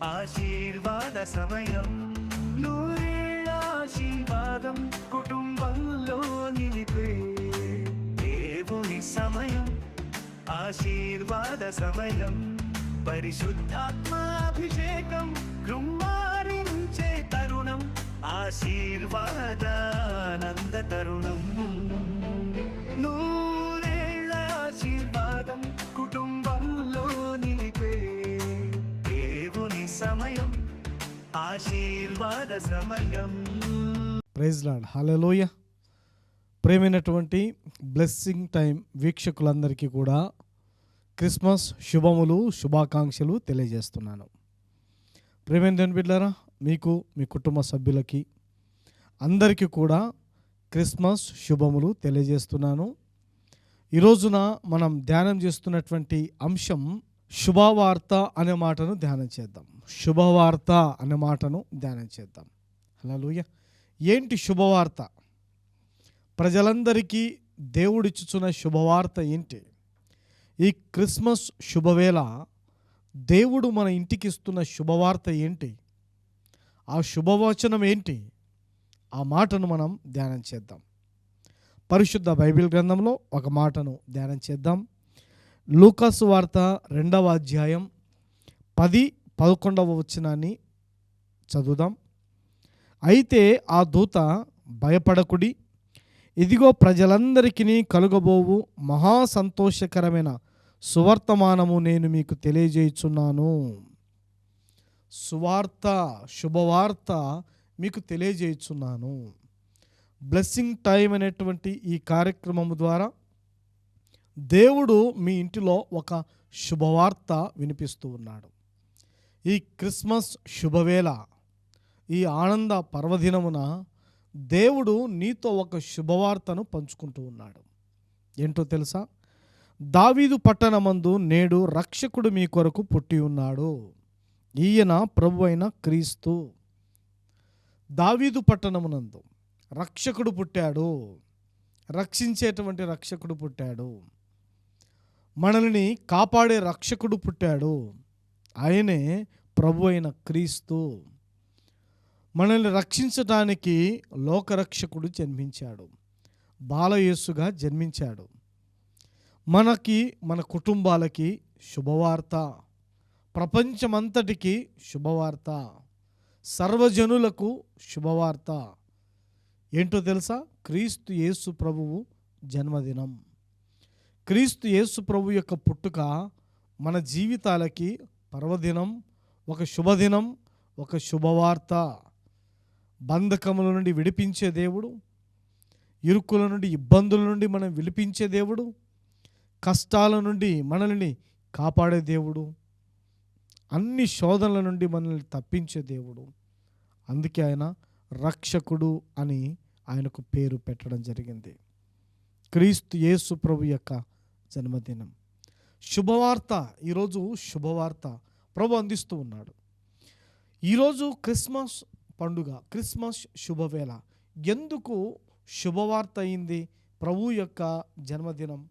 ఆశీర్వాద సమయం, నూరేళ్ల ఆశీర్వాదం కుటుంబంలో నిలిపే దేవుని సమయం. ఆశీర్వాద సమయం, పరిశుద్ధాత్మ అభిషేకం కృమ్మారించే తరుణం, ఆశీర్వాదానంద తరుణం. నూరేళ్ల ఆశీర్వాదం కుటుంబంలో నిలిపే దేవుని సమయం, ఆశీర్వాద సమయం. ప్రైజ్ లార్డ్, హల్లెలూయా. ప్రేమైనటువంటి బ్లెస్సింగ్ టైం వీక్షకులందరికీ కూడా క్రిస్మస్ శుభములు, శుభాకాంక్షలు తెలియజేస్తున్నాను. ప్రేమైన దేవుని బిడ్డలారా, మీకు మీ కుటుంబ సభ్యులకి అందరికీ కూడా క్రిస్మస్ శుభములు తెలియజేస్తున్నాను. ఈ రోజున మనం ధ్యానం చేస్తున్నటువంటి అంశం శుభవార్త అనే మాటను ధ్యానం చేద్దాం. శుభవార్త అనే మాటను ధ్యానం చేద్దాం. హల్లెలూయా. ఏంటి శుభవార్త? ప్రజలందరికీ దేవుడిచ్చుచున్న శుభవార్త ఏంటి? ఈ క్రిస్మస్ శుభవేళ దేవుడు మన ఇంటికి ఇస్తున్న శుభవార్త ఏంటి? ఆ శుభవచనం ఏంటి? ఆ మాటను మనం ధ్యానం చేద్దాం. పరిశుద్ధ బైబిల్ గ్రంథంలో ఒక మాటను ధ్యానం చేద్దాం. లూకాసు వార్త 2వ అధ్యాయం 10-11 వచనాన్ని చదువుదాం. అయితే ఆ దూత, భయపడకుడి, ఇదిగో ప్రజలందరికీ కలుగబోవు మహా సంతోషకరమైన సువర్తమానము నేను మీకు తెలియజేయుచున్నాను. సువార్త, శుభవార్త మీకు తెలియజేయుచున్నాను. బ్లెస్సింగ్ టైం అనేటువంటి ఈ కార్యక్రమం ద్వారా దేవుడు మీ ఇంటిలో ఒక శుభవార్త వినిపిస్తూ ఉన్నాడు. ఈ క్రిస్మస్ శుభవేళ, ఈ ఆనంద పర్వదినమున దేవుడు నీతో ఒక శుభవార్తను పంచుకుంటూ ఉన్నాడు. ఏంటో తెలుసా? దావీదు పట్టణమందు నేడు రక్షకుడు మీ కొరకు పుట్టి ఉన్నాడు. ఈయన ప్రభు అయిన క్రీస్తు. దావీదు పట్టణమునందు రక్షకుడు పుట్టాడు. రక్షించేటువంటి రక్షకుడు పుట్టాడు. మనల్ని కాపాడే రక్షకుడు పుట్టాడు. ఆయనే ప్రభు అయిన క్రీస్తు. మనల్ని రక్షించడానికి లోకరక్షకుడు జన్మించాడు. బాలయేసుగా జన్మించాడు. మనకి, మన కుటుంబాలకి శుభవార్త, ప్రపంచమంతటికి శుభవార్త, సర్వజనులకు శుభవార్త. ఏంటో తెలుసా? క్రీస్తు యేసు ప్రభువు జన్మదినం. క్రీస్తు యేసు ప్రభు యొక్క పుట్టుక మన జీవితాలకి పర్వదినం, ఒక శుభదినం, ఒక శుభవార్త. బంధకముల నుండి విడిపించే దేవుడు, ఇరుకుల నుండి, ఇబ్బందుల నుండి మనం విడిపించే దేవుడు, కష్టాల నుండి మనల్ని కాపాడే దేవుడు, అన్ని శోధనల నుండి మనల్ని తప్పించే దేవుడు. అందుకే ఆయన రక్షకుడు అని ఆయనకు పేరు పెట్టడం జరిగింది. క్రీస్తు యేసు ప్రభు యొక్క జన్మదినం. శుభవార్త, ఈరోజు శుభవార్త ప్రభు అందిస్తూ ఉన్నాడు. ఈరోజు క్రిస్మస్ పండుగ, క్రిస్మస్ శుభవేళ. ఎందుకు శుభవార్త అయింది? ప్రభు యొక్క జన్మదినం.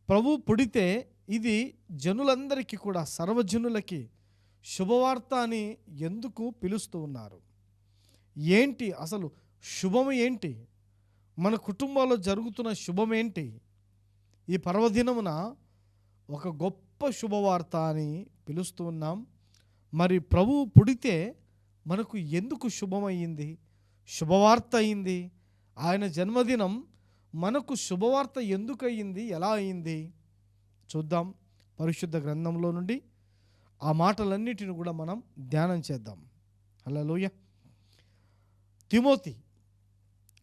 ప్రభు పుడితే ఇది జనులందరికీ కూడా, సర్వజనులకి శుభవార్త అని ఎందుకు పిలుస్తూ ఉన్నారు? ఏంటి అసలు శుభము ఏంటి? మన కుటుంబాల్లో జరుగుతున్న శుభం ఏంటి? ఈ పర్వదినమున ఒక గొప్ప శుభవార్త అని పిలుస్తూ ఉన్నాం. మరి ప్రభువు పుడితే మనకు ఎందుకు శుభమయ్యింది, శుభవార్త అయింది? ఆయన జన్మదినం మనకు శుభవార్త ఎందుకు అయ్యింది, ఎలా అయింది చూద్దాం. పరిశుద్ధ గ్రంథంలో నుండి ఆ మాటలన్నిటిని కూడా మనం ధ్యానం చేద్దాం. హల్లెలూయా. తిమోతి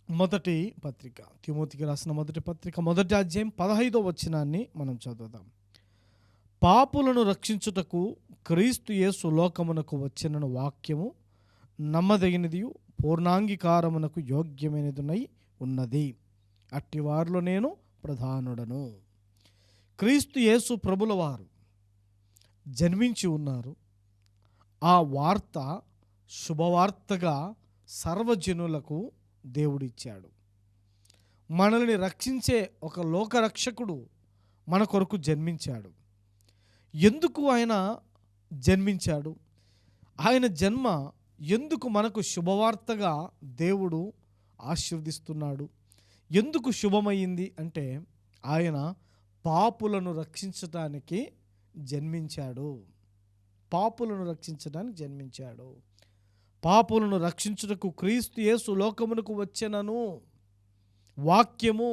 మొదటి పత్రిక, తిమోతికి రాసిన మొదటి పత్రిక 1వ అధ్యాయం 15వ వచనాన్ని మనం చదువుదాం. పాపులను రక్షించుటకు క్రీస్తు యేసు లోకమునకు వచ్చిన వాక్యము నమ్మదగినది, పూర్ణాంగీకారమునకు యోగ్యమైనదినై ఉన్నది. అట్టి వారిలో నేను ప్రధానుడను. క్రీస్తు యేసు ప్రభుల వారు జన్మించి ఉన్నారు. ఆ వార్త శుభవార్తగా సర్వజనులకు దేవుడిచ్చాడు. మనల్ని రక్షించే ఒక లోకరక్షకుడు మన కొరకు జన్మించాడు. ఎందుకు ఆయన జన్మించాడు? ఆయన జన్మ ఎందుకు మనకు శుభవార్తగా దేవుడు ఆశీర్వదిస్తున్నాడు? ఎందుకు శుభమైంది అంటే ఆయన పాపులను రక్షించటానికి జన్మించాడు. పాపులను రక్షించడానికి జన్మించాడు. పాపులను రక్షించుటకు క్రీస్తు యేసు లోకమునకు వచ్చెనను. వాక్యము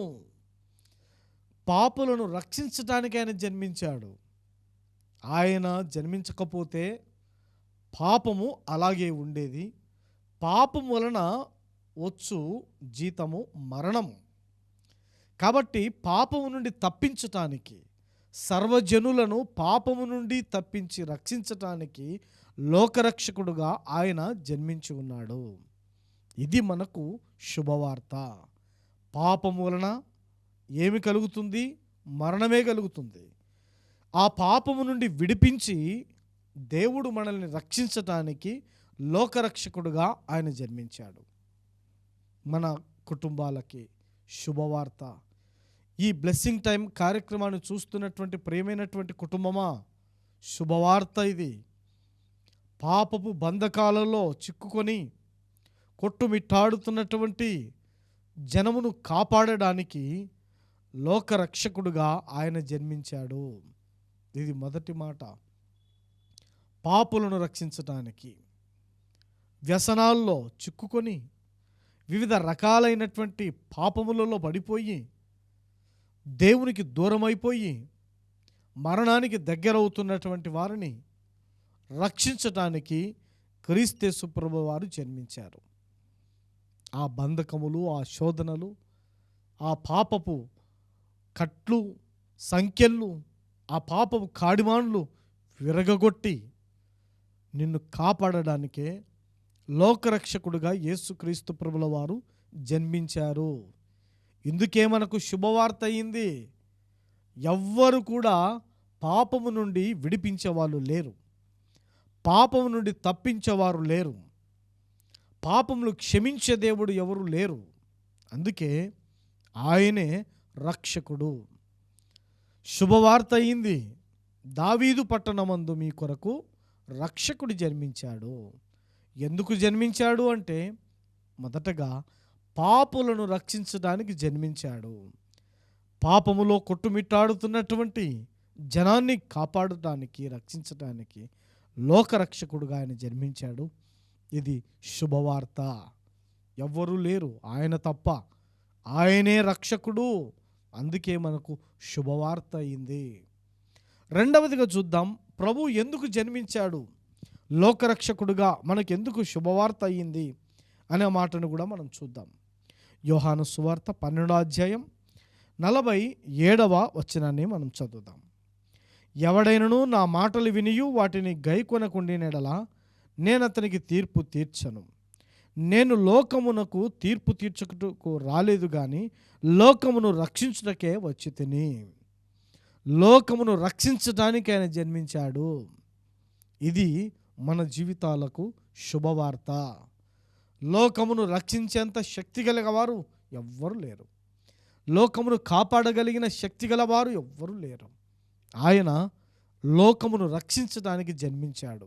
పాపులను రక్షించటానికి ఆయన జన్మించాడు. ఆయన జన్మించకపోతే పాపము అలాగే ఉండేది. పాపం వలన వచ్చు జీతము మరణము. కాబట్టి పాపము నుండి తప్పించటానికి, సర్వజనులను పాపము నుండి తప్పించి రక్షించటానికి లోకరక్షకుడుగా ఆయన జన్మించి ఉన్నాడు. ఇది మనకు శుభవార్త. పాపము వలన ఏమి కలుగుతుంది? మరణమే కలుగుతుంది. ఆ పాపము నుండి విడిపించి దేవుడు మనల్ని రక్షించటానికి లోకరక్షకుడుగా ఆయన జన్మించాడు. మన కుటుంబాలకి శుభవార్త. ఈ బ్లెస్సింగ్ టైం కార్యక్రమాన్ని చూస్తున్నటువంటి ప్రియమైనటువంటి కుటుంబమా, శుభవార్త ఇది. పాపపు బంధకాలలో చిక్కుకొని కొట్టుమిట్టాడుతున్నటువంటి జనమును కాపాడడానికి లోకరక్షకుడుగా ఆయన జన్మించాడు. ఇది మొదటి మాట. పాపులను రక్షించటానికి, వ్యసనాల్లో చిక్కుకొని వివిధ రకాలైనటువంటి పాపములలో పడిపోయి దేవునికి దూరమైపోయి మరణానికి దగ్గరవుతున్నటువంటి వారిని రక్షించటానికి క్రీస్తు ప్రభువు వారు జన్మించారు. ఆ బంధకములు, ఆ శోధనలు, ఆ పాపపు కట్లు, సంఖ్యలు, ఆ పాపపు కాడిమాన్లు విరగగొట్టి నిన్ను కాపాడడానికే లోకరక్షకుడుగా యేసుక్రీస్తు ప్రభుల వారు జన్మించారు. ఇందుకే మనకు శుభవార్త అయింది. ఎవ్వరు కూడా పాపము నుండి విడిపించేవాళ్ళు లేరు. పాపము నుండి తప్పించేవారు లేరు. పాపములు క్షమించే దేవుడు ఎవరు లేరు. అందుకే ఆయనే రక్షకుడు. శుభవార్త అయింది. దావీదు పట్టణమందు మీ కొరకు రక్షకుడు జన్మించాడు. ఎందుకు జన్మించాడు అంటే మొదటగా పాపులను రక్షించడానికి జన్మించాడు. పాపములో కొట్టుమిట్టాడుతున్నటువంటి జనాన్ని కాపాడటానికి, రక్షించడానికి లోకరక్షకుడుగా ఆయన జన్మించాడు. ఇది శుభవార్త. ఎవ్వరూ లేరు ఆయన తప్ప. ఆయనే రక్షకుడు. అందుకే మనకు శుభవార్త అయింది. రెండవదిగా చూద్దాం, ప్రభు ఎందుకు జన్మించాడు, లోకరక్షకుడుగా మనకెందుకు శుభవార్త అయ్యింది అనే మాటను కూడా మనం చూద్దాం. యోహాను సువార్త 12వ అధ్యాయం 47వ వచనాన్ని మనం చదువుదాం. ఎవడైనను నా మాటలు వినియు వాటిని గైకొనకుండినెడల నేను అతనికి తీర్పు తీర్చను. నేను లోకమునకు తీర్పు తీర్చుటకు రాలేదు కానీ లోకమును రక్షించుటకే వచ్చి తిని. లోకమును రక్షించడానికి ఆయన జన్మించాడు. ఇది మన జీవితాలకు శుభవార్త. లోకమును రక్షించేంత శక్తి గలవారు ఎవ్వరు లేరు. లోకమును కాపాడగలిగిన శక్తి గలవారు ఎవ్వరూ లేరు. ఆయన లోకమును రక్షించడానికి జన్మించాడు.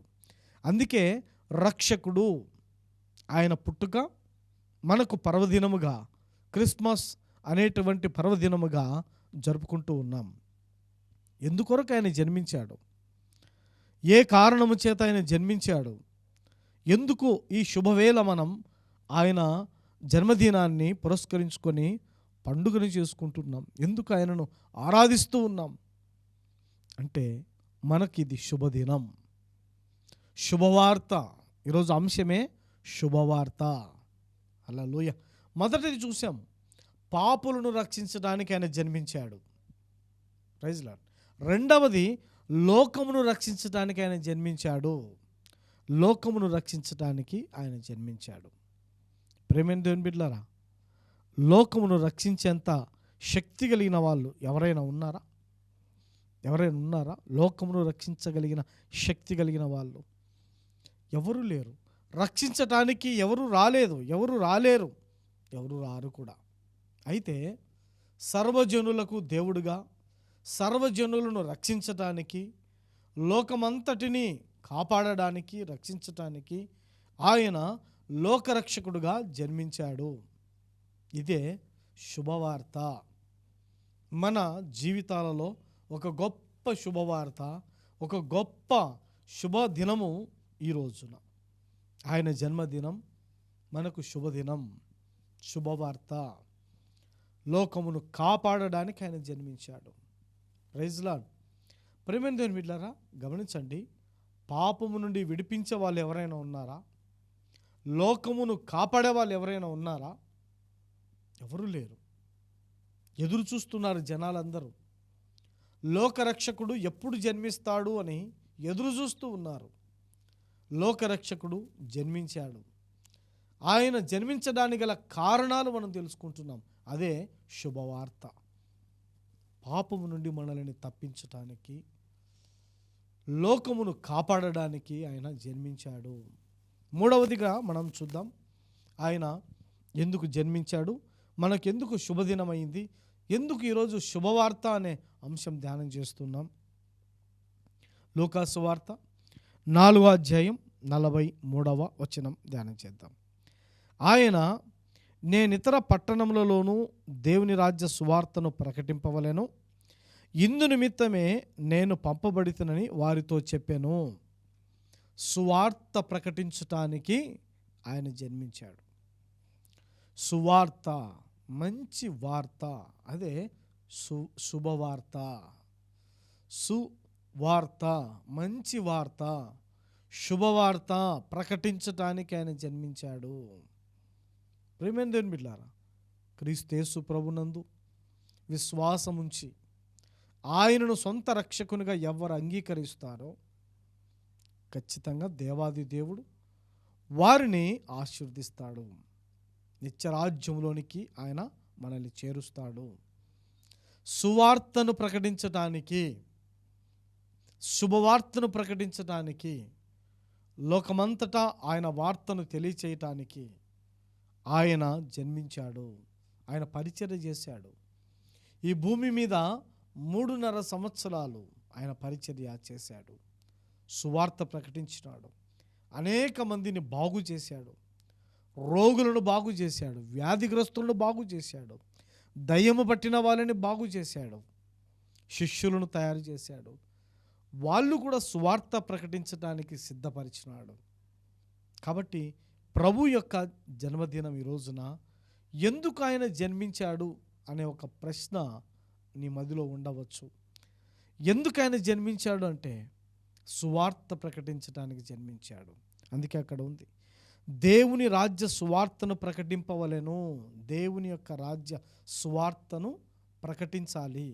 అందుకే రక్షకుడు. ఆయన పుట్టుక మనకు పర్వదినముగా, క్రిస్మస్ అనేటువంటి పర్వదినముగా జరుపుకుంటూ ఉన్నాం. ఎందుకొరకు ఆయన జన్మించాడు? ఏ కారణము చేత ఆయన జన్మించాడు? ఎందుకు ఈ శుభవేళ మనం ఆయన జన్మదినాన్ని పురస్కరించుకొని పండుగని చేసుకుంటున్నాం? ఎందుకు ఆయనను ఆరాధిస్తూ ఉన్నాం అంటే మనకిది శుభదినం, శుభవార్త. ఈరోజు అంశమే శుభవార్త. హల్లెలూయా. మొదటిది చూసాం, పాపులను రక్షించడానికి ఆయన జన్మించాడు. Praise lord. రెండవది, లోకమును రక్షించడానికి ఆయన జన్మించాడు. లోకమును రక్షించడానికి ఆయన జన్మించాడు. ప్రేమైన దేవుని బిడ్డలారా, లోకమును రక్షించేంత శక్తి కలిగిన వాళ్ళు ఎవరైనా ఉన్నారా? ఎవరైనా ఉన్నారా? లోకమును రక్షించగలిగిన శక్తి కలిగిన వాళ్ళు ఎవరు లేరు. రక్షించటానికి ఎవరు రాలేదు, ఎవరు రాలేరు, ఎవరు రారు కూడా. అయితే సర్వజనులకు దేవుడుగా, సర్వజనులను రక్షించటానికి, లోకమంతటిని కాపాడడానికి, రక్షించటానికి ఆయన లోకరక్షకుడుగా జన్మించాడు. ఇదే శుభవార్త. మన జీవితాలలో ఒక గొప్ప శుభవార్త, ఒక గొప్ప శుభదినము ఈ రోజున. ఆయన జన్మదినం మనకు శుభదినం, శుభవార్త. లోకమును కాపాడడానికి ఆయన జన్మించాడు. Praise lord. ప్రియమైన దేవుని బిడ్డలారా, గమనించండి, పాపము నుండి విడిపించే వాళ్ళు ఎవరైనా ఉన్నారా? లోకమును కాపాడే వాళ్ళు ఎవరైనా ఉన్నారా? ఎవరు లేరు. ఎదురు చూస్తున్నారు జనాలందరూ. లోకరక్షకుడు ఎప్పుడు జన్మిస్తాడు అని ఎదురు చూస్తూ ఉన్నారు. లోకరక్షకుడు జన్మించాడు. ఆయన జన్మించడానికి గల కారణాలు మనం తెలుసుకుంటున్నాం. అదే శుభవార్త. పాపము నుండి మనల్ని తప్పించటానికి, లోకమును కాపాడడానికి ఆయన జన్మించాడు. మూడవదిగా మనం చూద్దాం, ఆయన ఎందుకు జన్మించాడు, మనకెందుకు శుభదినమైంది, ఎందుకు ఈరోజు శుభవార్త అనే అంశం ధ్యానం చేస్తున్నాం. లూకాసు వార్త 4వ అధ్యాయం 43వ వచనం ధ్యానం చేద్దాం. ఆయన, నేనితర పట్టణములలోనూ దేవుని రాజ్య సువార్తను ప్రకటింపవలెను, ఇందు నిమిత్తమే నేను పంపబడితనని వారితో చెప్పాను. సువార్త ప్రకటించటానికి ఆయన జన్మించాడు. సువార్త, మంచి వార్త, అదే శుభవార్త. సువార్త, మంచి వార్త, శుభవార్త ప్రకటించటానికి ఆయన జన్మించాడు. ప్రియమైన దేవుని బిడ్డలారా, క్రీస్తు యేసు ప్రభునందు విశ్వాసముంచి ఆయనను సొంత రక్షకునిగా ఎవరు అంగీకరిస్తారో ఖచ్చితంగా దేవాది దేవుడు వారిని ఆశీర్వదిస్తాడు. నిత్యరాజ్యంలోనికి ఆయన మనల్ని చేరుస్తాడు. సువార్తను ప్రకటించటానికి, శుభవార్తను ప్రకటించటానికి, లోకమంతటా ఆయన వార్తను తెలియచేయటానికి ఆయన జన్మించాడు. ఆయన పరిచర్య చేశాడు. ఈ భూమి మీద 3.5 సంవత్సరాలు ఆయన పరిచర్య చేశాడు. సువార్త ప్రకటించినాడు. అనేక మందిని బాగు చేశాడు. రోగులను బాగు చేశాడు. వ్యాధిగ్రస్తులను బాగు చేశాడు. దయ్యము పట్టిన వాళ్ళని బాగు చేశాడు. శిష్యులను తయారు చేశాడు. వాళ్ళు కూడా సువార్త ప్రకటించడానికి సిద్ధపరిచినాడు. కాబట్టి ప్రభు యొక్క జన్మదినం ఈ రోజున ఎందుకు ఆయన జన్మించాడు అనే ఒక ప్రశ్న నీ మదిలో ఉండవచ్చు. ఎందుకు ఆయన జన్మించాడు అంటే సువార్త ప్రకటించడానికి జన్మించాడు. అందుకే అక్కడ ఉంది, దేవుని రాజ్య సువార్తను ప్రకటింపవలెను. దేవుని యొక్క రాజ్య సువార్తను ప్రకటించాలి.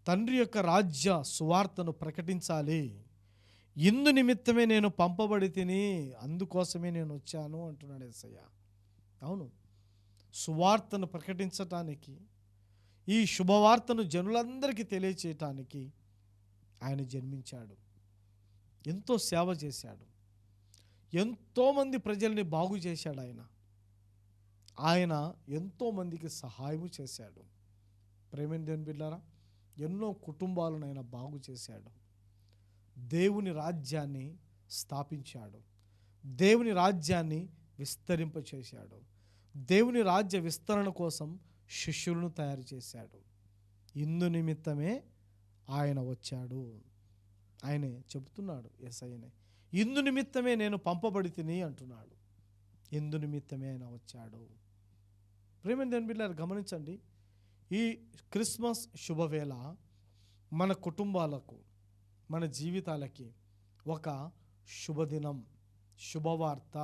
తండ్రి యొక్క రాజ్య సువార్తను ప్రకటించాలి. ఇందు నిమిత్తమే నేను పంపబడి తిని, అందుకోసమే నేను వచ్చాను అంటున్నాడు యేసయ్య. అవును, సువార్తను ప్రకటించటానికి, ఈ శుభవార్తను జనులందరికీ తెలియచేయటానికి ఆయన జన్మించాడు. ఎంతో సేవ చేశాడు. ఎంతోమంది ప్రజల్ని బాగు చేశాడు. ఆయన ఎంతోమందికి సహాయము చేశాడు. ప్రేమైన దేవుని బిడ్డలారా, ఎన్నో కుటుంబాలను ఆయన బాగు చేశాడు. దేవుని రాజ్యాన్ని స్థాపించాడు. దేవుని రాజ్యాన్ని విస్తరింపచేశాడు. దేవుని రాజ్య విస్తరణ కోసం శిష్యులను తయారు చేశాడు. ఇందు నిమిత్తమే ఆయన వచ్చాడు. ఆయనే చెబుతున్నాడు, యేసయ్యనే, ఇందు నిమిత్తమే నేను పంపబడి తిని అంటున్నాడు. ఇందు నిమిత్తమే ఆయన వచ్చాడు. ప్రేమ దేవుని బిడ్డలారా, గమనించండి, ఈ క్రిస్మస్ శుభవేళ మన కుటుంబాలకు, మన జీవితాలకి ఒక శుభదినం, శుభవార్త.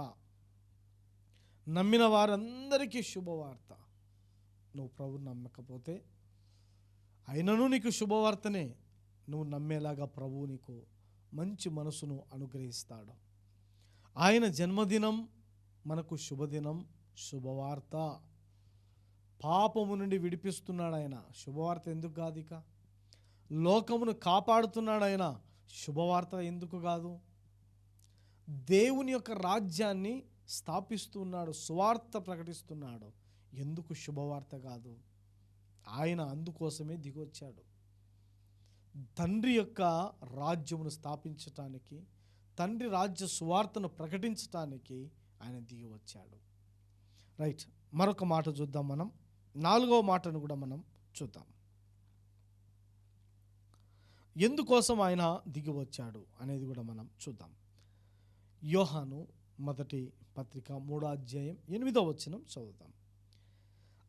నమ్మిన వారందరికీ శుభవార్త. నువ్వు ప్రభుని నమ్మకపోతే అయినను నీకు శుభవార్తనే. నువ్వు నమ్మేలాగా ప్రభువు నీకు మంచి మనసును అనుగ్రహిస్తాడు. ఆయన జన్మదినం మనకు శుభదినం, శుభవార్త. పాపము నుండి విడిపిస్తున్నాడు ఆయన. శుభవార్త ఎందుకు కాదు? ఇక లోకమును కాపాడుతున్నాడు ఆయన. శుభవార్త ఎందుకు కాదు? దేవుని యొక్క రాజ్యాన్ని స్థాపిస్తున్నాడు, సువార్త ప్రకటిస్తున్నాడు. ఎందుకు శుభవార్త కాదు? ఆయన అందుకోసమే దిగొచ్చాడు. తండ్రి యొక్క రాజ్యమును స్థాపించటానికి, తండ్రి రాజ్య సువార్తను ప్రకటించటానికి ఆయన దిగి వచ్చాడు. రైట్, మరొక మాట చూద్దాం. మనం 4వ మాటను కూడా మనం చూద్దాం. ఎందుకోసం ఆయన దిగి వచ్చాడు అనేది కూడా మనం చూద్దాం. యోహాను మొదటి పత్రిక 3వ అధ్యాయం 8వ వచనం చదువుతాం.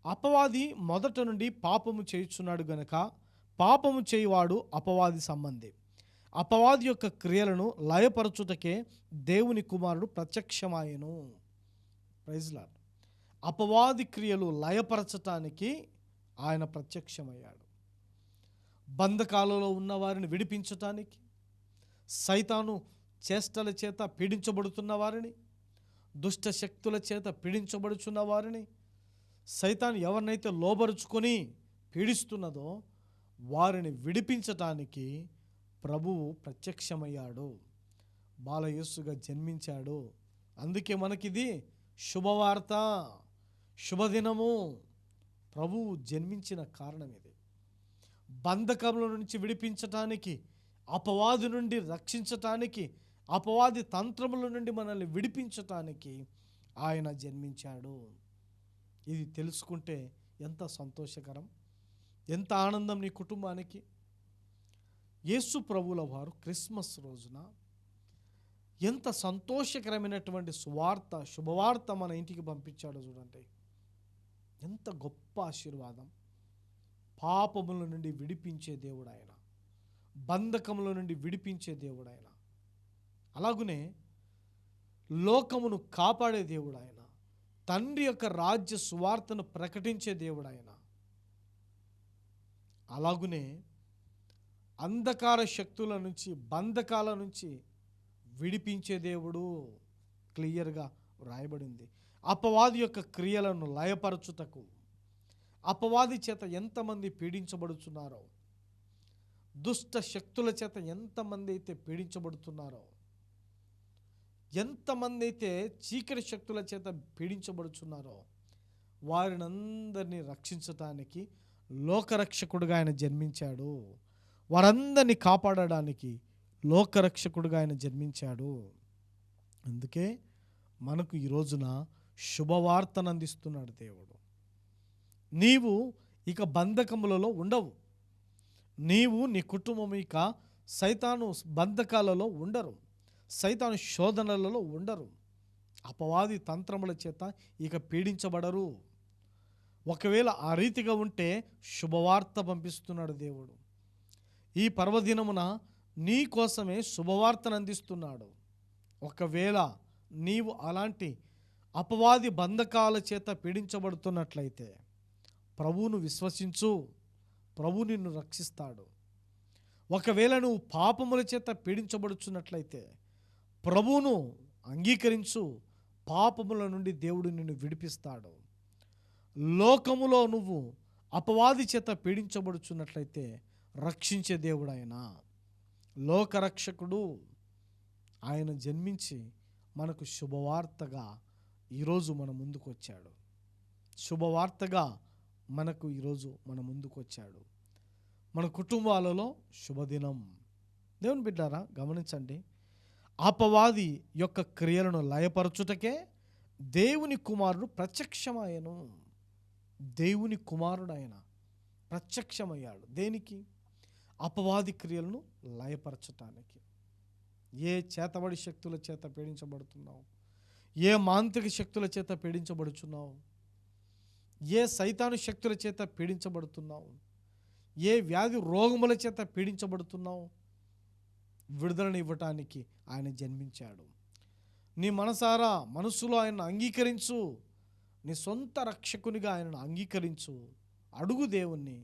అపవాది మొదట నుండి పాపము చేయుచున్నాడు గనుక పాపము చేయువాడు అపవాది సంబంధి. అపవాది యొక్క క్రియలను లయపరచుటకే దేవుని కుమారుడు ప్రత్యక్షమాయెను. Praise lord. అపవాది క్రియలు లయపరచటానికి ఆయన ప్రత్యక్షమయ్యాడు. బంధకాలలో ఉన్న వారిని విడిపించటానికి, సైతాను చేష్టల చేత పీడించబడుతున్న వారిని, దుష్ట శక్తుల చేత పీడించబడుచున్న వారిని, సైతాను ఎవరినైతే లోబరుచుకొని పీడిస్తున్నదో వారిని విడిపించటానికి ప్రభువు ప్రత్యక్షమయ్యాడు. బాలయేసుగా జన్మించాడు. అందుకే మనకిది శుభవార్త, శుభదినము. ప్రభువు జన్మించిన కారణం ఇది. బంధకముల నుంచి విడిపించటానికి, అపవాది నుండి రక్షించటానికి, అపవాది తంత్రముల నుండి మనల్ని విడిపించటానికి ఆయన జన్మించాడు. ఇది తెలుసుకుంటే ఎంత సంతోషకరం, ఎంత ఆనందం నీ కుటుంబానికి. యేసు ప్రభువుల వారు క్రిస్మస్ రోజున ఎంత సంతోషకరమైనటువంటి సువార్త, శుభవార్త మన ఇంటికి పంపించాడో చూడండి. ఎంత గొప్ప ఆశీర్వాదం. పాపముల నుండి విడిపించే దేవుడు ఆయన, బంధకముల నుండి విడిపించే దేవుడు ఆయన. అలాగునే లోకమును కాపాడే దేవుడు ఆయన, తండ్రి యొక్క రాజ్య సువార్తను ప్రకటించే దేవుడు ఆయన. అలాగునే అంధకార శక్తుల నుంచి, బంధకాల నుంచి విడిపించే దేవుడు. క్లియర్గా వ్రాయబడింది. అపవాది యొక్క క్రియలను లయపరచుటకు, అపవాది చేత ఎంతమంది పీడించబడుతున్నారో, దుష్ట శక్తుల చేత ఎంతమంది అయితే పీడించబడుతున్నారో, ఎంతమంది అయితే చీకటి శక్తుల చేత పీడించబడుతున్నారో వారిని అందరినీ రక్షించటానికి లోకరక్షకుడుగా ఆయన జన్మించాడు. వారందరినీ కాపాడడానికి లోకరక్షకుడుగా ఆయన జన్మించాడు. అందుకే మనకు ఈ రోజున శుభవార్తను అందిస్తున్నాడు దేవుడు. నీవు ఇక బంధకములలో ఉండవు. నీవు, నీ కుటుంబం ఇక సైతాను బంధకాలలో ఉండరు, సైతాను శోధనలలో ఉండరు, అపవాది తంత్రముల చేత ఇక పీడించబడరు. ఒకవేళ ఆ రీతిగా ఉంటే శుభవార్త పంపిస్తున్నాడు దేవుడు. ఈ పర్వదినమున నీ కోసమే శుభవార్తను అందిస్తున్నాడు. ఒకవేళ నీవు అలాంటి అపవాది బంధకాల చేత పీడించబడుతున్నట్లయితే ప్రభువును విశ్వసించు, ప్రభు నిన్ను రక్షిస్తాడు. ఒకవేళ నువ్వు పాపముల చేత పీడించబడుచున్నట్లయితే ప్రభువును అంగీకరించు, పాపముల నుండి దేవుడు నిన్ను విడిపిస్తాడు. లోకములో నువ్వు అపవాది చేత పీడించబడుచున్నట్లయితే రక్షించే దేవుడు ఆయన, లోకరక్షకుడు. ఆయన జన్మించి మనకు శుభవార్తగా ఈరోజు మన ముందుకు వచ్చాడు. శుభవార్తగా మనకు ఈరోజు మన ముందుకు వచ్చాడు. మన కుటుంబాలలో శుభదినం. దేవుని బిడ్డారా, గమనించండి. అపవాది యొక్క క్రియలను లయపరచుటకే దేవుని కుమారుడు ప్రత్యక్షమయ్యను. దేవుని కుమారుడు ఆయన ప్రత్యక్షమయ్యాడు. దేనికి? అపవాది క్రియలను లయపరచటానికి. ఏ చేతబడి శక్తుల చేత పీడించబడుతున్నావు, ఏ మాంత్రిక శక్తుల చేత పీడించబడుచున్నావు, ఏ సైతాను శక్తుల చేత పీడించబడుతున్నావు, ఏ వ్యాధి రోగముల చేత పీడించబడుతున్నావు, విడుదలను ఇవ్వటానికి ఆయన జన్మించాడు. నీ మనసారా, మనసులో ఆయన అంగీకరించు. నీ సొంత రక్షకునిగా ఆయనను అంగీకరించు. అడుగు దేవుణ్ణి.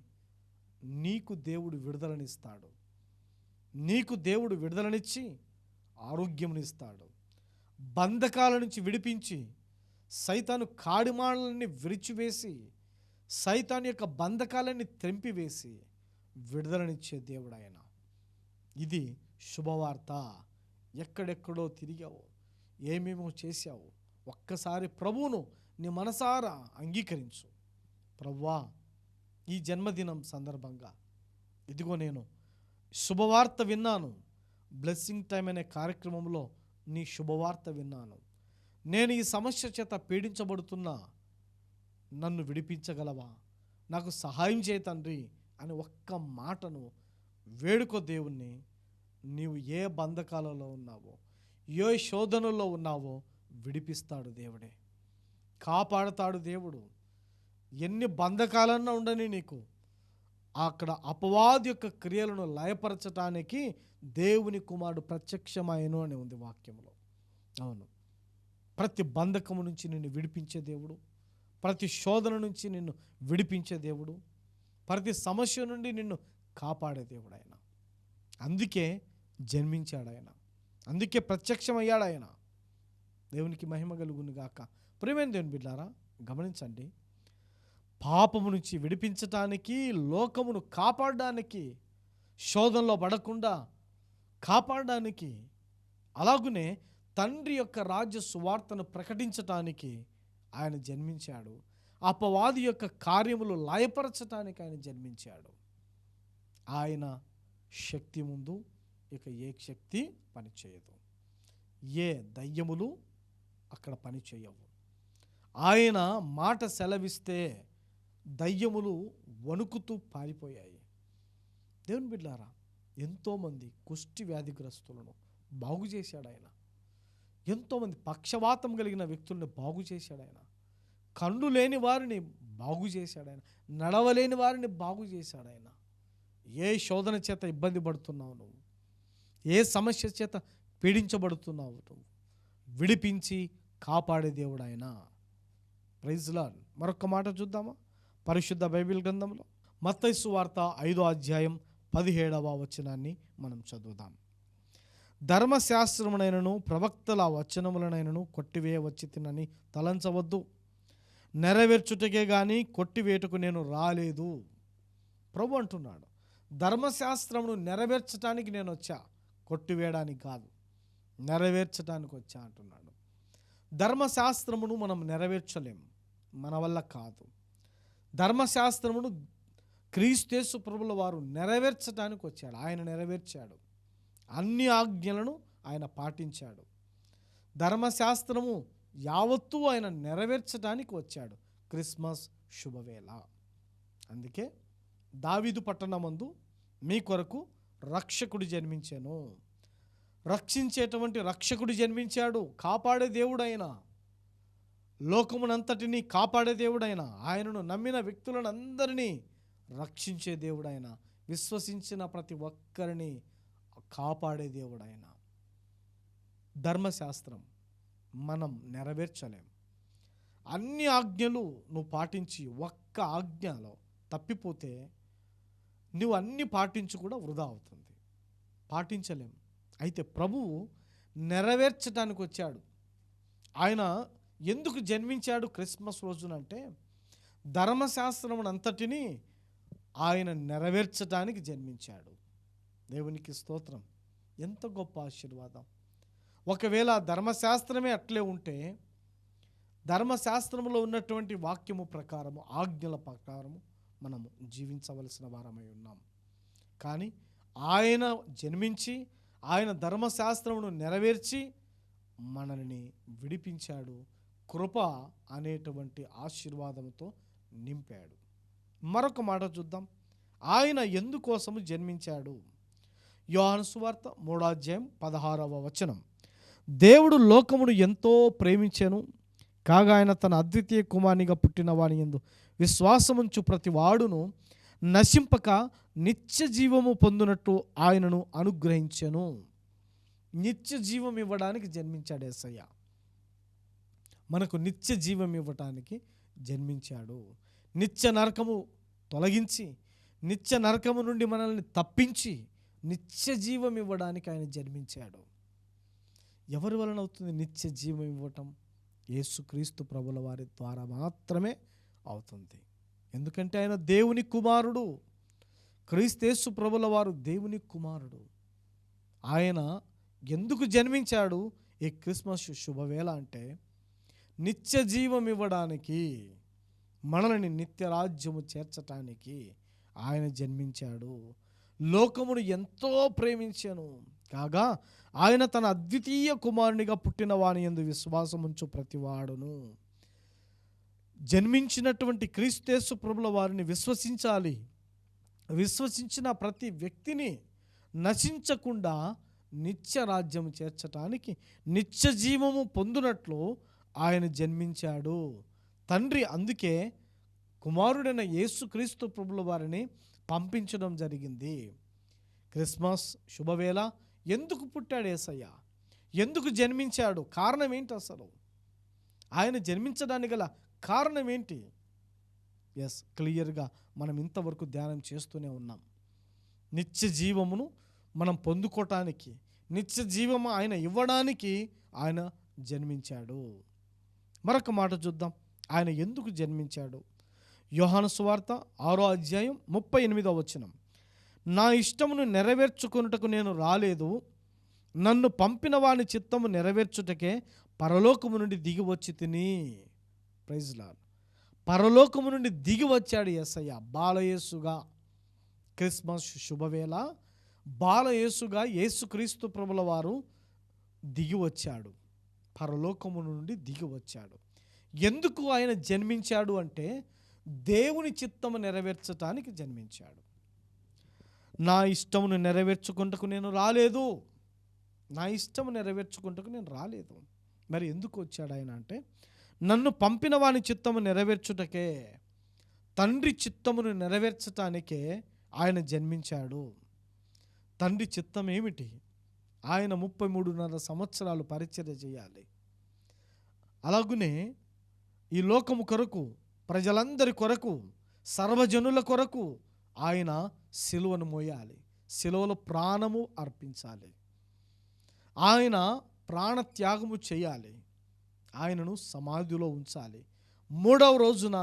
నీకు దేవుడు విడుదలనిస్తాడు. నీకు దేవుడు విడుదలనిచ్చి ఆరోగ్యమునిస్తాడు. బంధకాల నుంచి విడిపించి, సైతాను కాడిమాళ్ళని విరిచివేసి, సైతాను యొక్క బంధకాలని తెంపివేసి విడుదలనిచ్చే దేవుడు ఆయన. ఇది శుభవార్త. ఎక్కడెక్కడో తిరిగావు, ఏమేమో చేశావు, ఒక్కసారి ప్రభువును నీ మనసారా అంగీకరించు. ప్రభువా, ఈ జన్మదినం సందర్భంగా ఇదిగో నేను శుభవార్త విన్నాను. బ్లెస్సింగ్ టైం అనే కార్యక్రమంలో నీ శుభవార్త విన్నాను. నేను ఈ సమస్య చేత పీడించబడుతున్నా, నన్ను విడిపించగలవా, నాకు సహాయం చేయి తండ్రి అని ఒక్క మాటను వేడుకో దేవుణ్ణి. నీవు ఏ బంధకాలలో ఉన్నావో, ఏ శోధనలో ఉన్నావో విడిపిస్తాడు దేవుడే, కాపాడతాడు దేవుడు. ఎన్ని బంధకాలన్నా ఉండని నీకు అక్కడ అపవాది యొక్క క్రియలను లయపరచటానికి దేవుని కుమారుడు ప్రత్యక్షమాయను అని ఉంది వాక్యంలో. అవును, ప్రతి బంధకము నుంచి నిన్ను విడిపించే దేవుడు, ప్రతి శోధన నుంచి నిన్ను విడిపించే దేవుడు, ప్రతి సమస్య నుండి నిన్ను కాపాడే దేవుడు ఆయన. అందుకే జన్మించాడు ఆయన, అందుకే ప్రత్యక్షమయ్యాడు ఆయన. దేవునికి మహిమ కలుగును గాక. ప్రియమైన దేవుని బిడ్డలారా, గమనించండి, పాపము నుంచి విడిపించటానికి, లోకమును కాపాడడానికి, శోధనలో పడకుండా కాపాడడానికి, అలాగునే తండ్రి యొక్క రాజ్య సువార్తను ప్రకటించటానికి ఆయన జన్మించాడు. అపవాది యొక్క కార్యములు లయపరచటానికి ఆయన జన్మించాడు. ఆయన శక్తి ముందు ఇక ఏ శక్తి పనిచేయదు, ఏ దయ్యములు అక్కడ పనిచేయవు. ఆయన మాట సెలవిస్తే దయ్యములు వణుకుతూ పారిపోయాయి. దేవుని బిడ్డలారా, ఎంతోమంది కుష్టి వ్యాధిగ్రస్తులను బాగు చేశాడు ఆయన. ఎంతోమంది పక్షవాతం కలిగిన వ్యక్తులను బాగు చేశాడు ఆయన. కళ్ళు లేని వారిని బాగు చేశాడు ఆయన. నడవలేని వారిని బాగు చేశాడు ఆయన. ఏ శోధన చేత ఇబ్బంది పడుతున్నావు నువ్వు, ఏ సమస్య చేత పీడించబడుతున్నావు నువ్వు, విడిపించి కాపాడే దేవుడు ఆయన. Praise lord. మరొక మాట చూద్దామా పరిశుద్ధ బైబిల్ గ్రంథంలో? మత్తయి సువార్త 5వ అధ్యాయం 17వ వచనాన్ని మనం చదువుదాం. ధర్మశాస్త్రమునైనను ప్రవక్తల వచనములనైనను కొట్టివేయవచ్చి తినని తలంచవద్దు, నెరవేర్చుటకే గాని కొట్టివేటుకు నేను రాలేదు. ప్రభు అంటున్నాడు, ధర్మశాస్త్రమును నెరవేర్చడానికి నేను వచ్చా, కొట్టివేయడానికి కాదు, నెరవేర్చడానికి వచ్చా అంటున్నాడు. ధర్మశాస్త్రమును మనం నెరవేర్చలేము, మన వల్ల కాదు. ధర్మశాస్త్రమును క్రీస్తు ప్రభుల వారు నెరవేర్చడానికి వచ్చాడు. ఆయన నెరవేర్చాడు. అన్ని ఆజ్ఞలను ఆయన పాటించాడు. ధర్మశాస్త్రము యావత్తూ ఆయన నెరవేర్చడానికి వచ్చాడు. క్రిస్మస్ శుభవేళ. అందుకే దావీదు పట్టణమందు మీ కొరకు రక్షకుడు జన్మించాను, రక్షించేటువంటి రక్షకుడు జన్మించాడు. కాపాడే దేవుడైన, లోకమునంతటినీ కాపాడే దేవుడైన, ఆయనను నమ్మిన వ్యక్తులను అందరినీ రక్షించే దేవుడైన, విశ్వసించిన ప్రతి ఒక్కరిని కాపాడే దేవుడైన. ధర్మశాస్త్రం మనం నెరవేర్చలేం. అన్ని ఆజ్ఞలు నువ్వు పాటించి ఒక్క ఆజ్ఞలో తప్పిపోతే నువ్వు అన్ని పాటించి కూడా వృధా అవుతుంది, పాటించలేం. అయితే ప్రభువు నెరవేర్చడానికి వచ్చాడు. ఆయన ఎందుకు జన్మించాడు క్రిస్మస్ రోజునంటే, ధర్మశాస్త్రం అంతటినీ ఆయన నెరవేర్చడానికి జన్మించాడు. దేవునికి స్తోత్రం. ఎంత గొప్ప ఆశీర్వాదం. ఒకవేళ ధర్మశాస్త్రమే అట్లే ఉంటే, ధర్మశాస్త్రంలో ఉన్నటువంటి వాక్యము ప్రకారము, ఆజ్ఞల ప్రకారము మనము జీవించవలసిన వారమై ఉన్నాం. కానీ ఆయన జన్మించి, ఆయన ధర్మశాస్త్రమును నెరవేర్చి మనల్ని విడిపించాడు. కృప అనేటువంటి ఆశీర్వాదంతో నింపాడు. మరొక మాట చూద్దాం, ఆయన ఎందుకోసము జన్మించాడు. యోహాను సువార్త 3వ అధ్యాయం 16వ వచనం. దేవుడు లోకమును ఎంతో ప్రేమించెను, కాగా ఆయన తన అద్వితీయ కుమారునిగా పుట్టిన వాని యందు విశ్వాసముంచు ప్రతి వాడును నశింపక నిత్య జీవము పొందునట్టు ఆయనను అనుగ్రహించెను. నిత్య జీవం ఇవ్వడానికి జన్మించాడు యేసయ్య. మనకు నిత్య జీవం ఇవ్వటానికి జన్మించాడు. నిత్య నరకము తొలగించి, నిత్య నరకము నుండి మనల్ని తప్పించి నిత్య జీవం ఇవ్వడానికి ఆయన జన్మించాడు. ఎవరి వలన అవుతుంది నిత్య జీవం ఇవ్వటం? యేసుక్రీస్తు ప్రభుల వారి ద్వారా మాత్రమే అవుతుంది. ఎందుకంటే ఆయన దేవుని కుమారుడు. క్రీస్తు ప్రభుల వారు దేవుని కుమారుడు. ఆయన ఎందుకు జన్మించాడు ఈ క్రిస్మస్ శుభవేళ అంటే, నిత్య జీవం ఇవ్వడానికి, మనల్ని నిత్య రాజ్యము చేర్చటానికి ఆయన జన్మించాడు. లోకమును ఎంతో ప్రేమించెను కాగా ఆయన తన అద్వితీయ కుమారునిగా పుట్టిన వాని యందు విశ్వాసముంచు ప్రతివాడును. జన్మించినటువంటి క్రీస్తు ప్రభుల వారిని విశ్వసించాలి. విశ్వసించిన ప్రతి వ్యక్తిని నశించకుండా నిత్య రాజ్యం చేర్చటానికి, నిత్య జీవము పొందునట్లు ఆయన జన్మించాడు. తండ్రి అందుకే కుమారుడైన యేసుక్రీస్తు ప్రభుల వారిని పంపించడం జరిగింది. క్రిస్మస్ శుభవేళ ఎందుకు పుట్టాడు యేసయ్య? ఎందుకు జన్మించాడు? కారణం ఏంటి అసలు? ఆయన జన్మించడానికి గల కారణం ఏంటి? ఎస్, క్లియర్గా మనం ఇంతవరకు ధ్యానం చేస్తూనే ఉన్నాం. నిత్య జీవమును మనం పొందుకోవటానికి, నిత్య జీవము ఆయన ఇవ్వడానికి ఆయన జన్మించాడు. మరొక మాట చూద్దాం, ఆయన ఎందుకు జన్మించాడు. యోహాను సువార్త 6వ అధ్యాయం 38వ వచనం. నా ఇష్టమును నెరవేర్చుకొనుటకు నేను రాలేదు, నన్ను పంపిన వాని చిత్తము నెరవేర్చుటకే పరలోకము నుండి దిగి వచ్చి తిని. Praise lord. పరలోకము నుండి దిగి వచ్చాడు యేసయ్య బాలయేసుగా. క్రిస్మస్ శుభవేళ బాలయేసుగా యేసుక్రీస్తు ప్రభుల వారు దిగి వచ్చాడు, పరలోకము నుండి దిగి వచ్చాడు. ఎందుకు ఆయన జన్మించాడు అంటే దేవుని చిత్తము నెరవేర్చటానికి జన్మించాడు. నా ఇష్టమును నెరవేర్చుకుంటకు నేను రాలేదు, నా ఇష్టము నెరవేర్చుకుంటకు నేను రాలేదు. మరి ఎందుకు వచ్చాడు ఆయన అంటే నన్ను పంపిన వాని చిత్తము నెరవేర్చుటకే, తండ్రి చిత్తమును నెరవేర్చటానికే ఆయన జన్మించాడు. తండ్రి చిత్తం ఏమిటి? ఆయన 33.5 సంవత్సరాలు పరిచర్య చేయాలి. అలాగునే ఈ లోకము కొరకు, ప్రజలందరి కొరకు, సర్వజనుల కొరకు ఆయన సిలువను మోయాలి, సిలువలో ప్రాణము అర్పించాలి, ఆయన ప్రాణత్యాగము చేయాలి, ఆయనను సమాధిలో ఉంచాలి, 3వ రోజున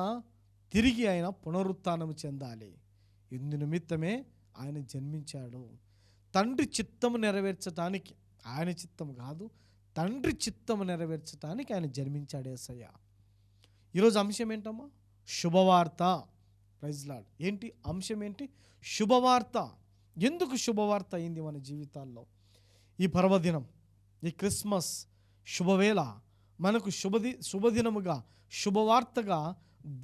తిరిగి ఆయన పునరుత్థానము చెందాలి. ఇందు నిమిత్తమే ఆయన జన్మించాడు. తండ్రి చిత్తము నెరవేర్చటానికి, ఆయన చిత్తం కాదు, తండ్రి చిత్తము నెరవేర్చటానికి ఆయన జన్మించాడు యేసయ్య. ఈరోజు అంశం ఏంటమ్మా? శుభవార్త. Praise lord. ఏంటి అంశం? ఏంటి? శుభవార్త. ఎందుకు శుభవార్త అయింది మన జీవితాల్లో? ఈ పర్వదినం, ఈ క్రిస్మస్ శుభవేళ మనకు శుభదినముగా, శుభవార్తగా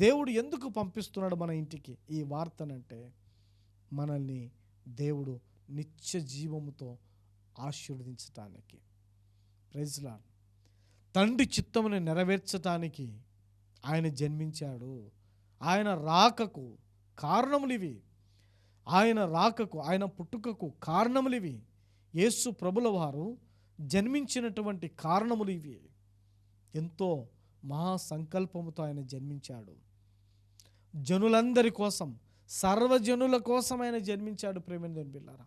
దేవుడు ఎందుకు పంపిస్తున్నాడు మన ఇంటికి ఈ వార్తనంటే మనల్ని దేవుడు నిత్య జీవముతో ఆశీర్వదించటానికి. Praise lord. తండ్రి చిత్తమును నెరవేర్చటానికి ఆయన జన్మించాడు. ఆయన రాకకు కారణములివి, ఆయన రాకకు, ఆయన పుట్టుకకు కారణములివి. యేసు ప్రభుల వారు జన్మించినటువంటి కారణములు ఇవి. ఎంతో మహా సంకల్పముతో ఆయన జన్మించాడు. జనులందరి కోసం, సర్వజనుల కోసం ఆయన జన్మించాడు. ప్రేమైన బిడ్డలారా,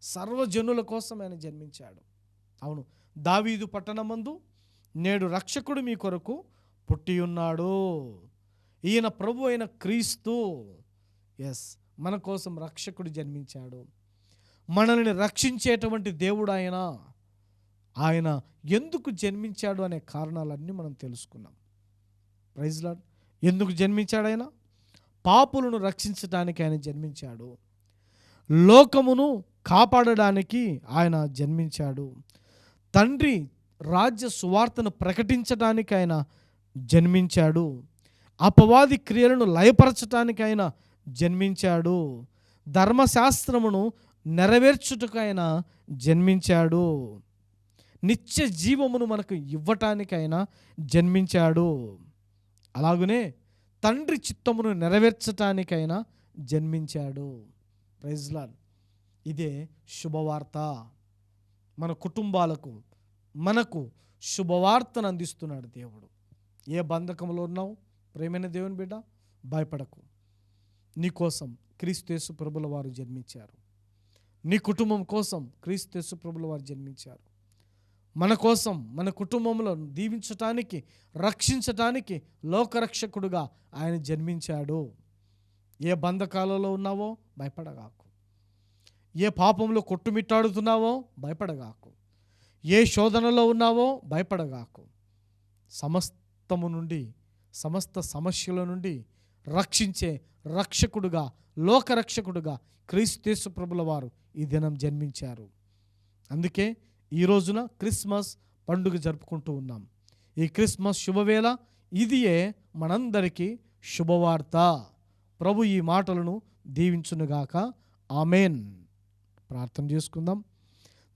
సర్వజనుల కోసం ఆయన జన్మించాడు. అవును, దావీదు పట్టణమందు నేడు రక్షకుడు మీ కొరకు పుట్టి ఉన్నాడు. ఈయన ప్రభు అయిన క్రీస్తు. ఎస్, మన కోసం రక్షకుడు జన్మించాడు. మనల్ని రక్షించేటువంటి దేవుడు ఆయన. ఆయన ఎందుకు జన్మించాడు అనే కారణాలన్నీ మనం తెలుసుకున్నాం. Praise lord. ఎందుకు జన్మించాడు ఆయన? పాపులను రక్షించడానికి ఆయన జన్మించాడు. లోకమును కాపాడడానికి ఆయన జన్మించాడు. తండ్రి రాజ్య సువార్తను ప్రకటించడానికి ఆయన జన్మించాడు. అపవాది క్రియలను లయపరచటానికి ఆయన జన్మించాడు. ధర్మశాస్త్రమును నెరవేర్చుటకు ఆయన జన్మించాడు. నిత్య జీవమును మనకు ఇవ్వటానికి ఆయన జన్మించాడు. అలాగునే తండ్రి చిత్తమును నెరవేర్చటానికి ఆయన జన్మించాడు. Praise lord. ఇదే శుభవార్త. మన కుటుంబాలకు, మనకు శుభవార్తను అందిస్తున్నాడు దేవుడు. ఏ బంధకంలో ఉన్నావు ప్రేమైన దేవుని బిడ్డ, భయపడకు. నీకోసం క్రీస్తు యేసు ప్రభుల వారు జన్మించారు. నీ కుటుంబం కోసం క్రీస్తు యేసు ప్రభుల వారు జన్మించారు. మన కోసం, మన కుటుంబంలో దీవించటానికి, రక్షించటానికి లోకరక్షకుడుగా ఆయన జన్మించాడు. ఏ బంధకాలలో ఉన్నావో భయపడగాకు. ఏ పాపంలో కొట్టుమిట్టాడుతున్నావో భయపడగాకు. ఏ శోధనలో ఉన్నావో భయపడగాకు. సమస్తము నుండి, సమస్త సమస్యల నుండి రక్షించే రక్షకుడుగా, లోకరక్షకుడుగా క్రీస్తు ప్రభుల వారు ఈ దినం జన్మించారు. అందుకే ఈ రోజున క్రిస్మస్ పండుగ జరుపుకుంటూ ఉన్నాం. ఈ క్రిస్మస్ శుభవేళ ఇదియే మనందరికీ శుభవార్త. ప్రభు ఈ మాటలను దీవించునుగాక. ఆమేన్. ప్రార్థన చేసుకుందాం.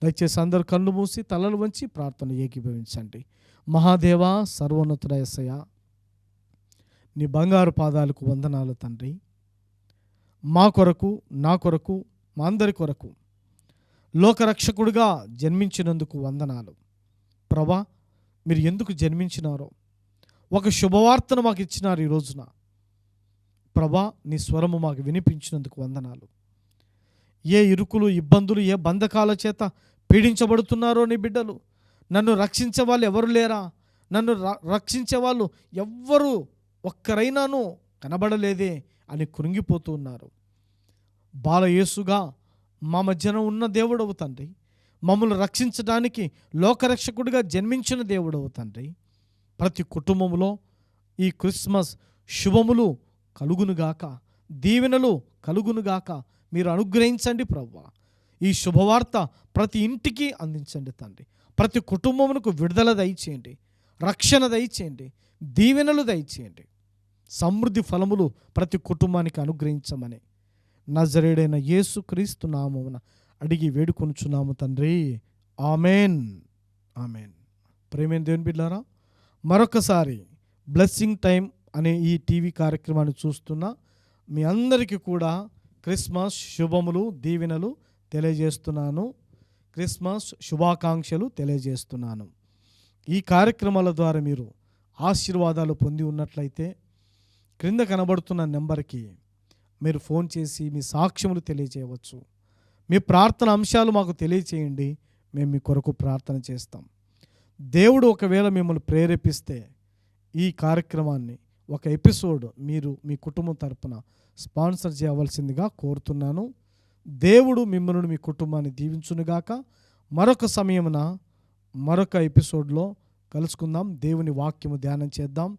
దయచేసి అందరూ కళ్ళు మూసి తలలు వంచి ప్రార్థన ఏకీభవించండి. మహాదేవా, సర్వోన్నతుడ యేసయ్య, నీ బంగారు పాదాలకు వందనాలు తండ్రి. మా కొరకు, నా కొరకు, మా అందరి కొరకు లోకరక్షకుడిగా జన్మించినందుకు వందనాలు. ప్రభా, మీరు ఎందుకు జన్మించినారో ఒక శుభవార్తను మాకు ఇచ్చినారు ఈ రోజున. ప్రభా, నీ స్వరము మాకు వినిపించినందుకు వందనాలు. ఏ ఇరుకులు, ఇబ్బందులు, ఏ బంధకాల చేత పీడించబడుతున్నారో నీ బిడ్డలు, నన్ను రక్షించే వాళ్ళు ఎవరు లేరా, నన్ను రక్షించే వాళ్ళు ఎవ్వరూ ఒక్కరైనాను కనబడలేదే అని కృంగిపోతూ ఉన్నారు. బాలయేసుగా మా మధ్యన ఉన్న దేవుడవు తండ్రి, మమ్మల్ని రక్షించడానికి లోకరక్షకుడిగా జన్మించిన దేవుడవు తండ్రి. ప్రతి కుటుంబంలో ఈ క్రిస్మస్ శుభములు కలుగునుగాక, దీవెనలు కలుగునుగాక మీరు అనుగ్రహించండి ప్రభువా. ఈ శుభవార్త ప్రతి ఇంటికి అందించండి తండ్రి. ప్రతి కుటుంబమునకు విడుదల దయచేయండి, రక్షణ దయచేయండి, దీవెనలు దయచేయండి. సమృద్ధి ఫలములు ప్రతి కుటుంబానికి అనుగ్రహించమని నజరేయుడైన యేసుక్రీస్తు నామమున అడిగి వేడుకొనుచున్నాము తండ్రి. ఆమెన్. ఆమెన్. ప్రేమైన దేవుని బిడ్డలారా, మరొకసారి బ్లెస్సింగ్ టైం అనే ఈ టీవీ కార్యక్రమాన్ని చూస్తున్న మీ అందరికీ కూడా క్రిస్మస్ శుభములు, దీవెనలు తెలియజేస్తున్నాను. క్రిస్మస్ శుభాకాంక్షలు తెలియజేస్తున్నాను. ఈ కార్యక్రమాల ద్వారా మీరు ఆశీర్వాదాలు పొంది ఉన్నట్లయితే క్రింద కనబడుతున్న నెంబర్కి మీరు ఫోన్ చేసి మీ సాక్ష్యములు తెలియజేయవచ్చు. మీ ప్రార్థన అంశాలు మాకు తెలియచేయండి, మేము మీ కొరకు ప్రార్థన చేస్తాం. దేవుడు ఒకవేళ మిమ్మల్ని ప్రేరేపిస్తే ఈ కార్యక్రమాన్ని ఒక ఎపిసోడ్ మీరు మీ కుటుంబం తరపున స్పాన్సర్ చేయవలసిందిగా కోరుతున్నాను. దేవుడు మిమ్మల్ని, మీ కుటుంబాన్ని దీవించునుగాక. మరొక సమయమున మరొక ఎపిసోడ్లో కలుసుకుందాం. దేవుని వాక్యము ధ్యానం చేద్దాం.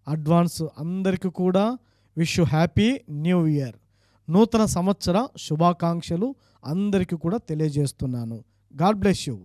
అడ్వాన్స్ అందరికీ కూడా wish you happy new year. నూతన సంవత్సర శుభాకాంక్షలు అందరికీ కూడా తెలియజేస్తున్నాను. God bless you.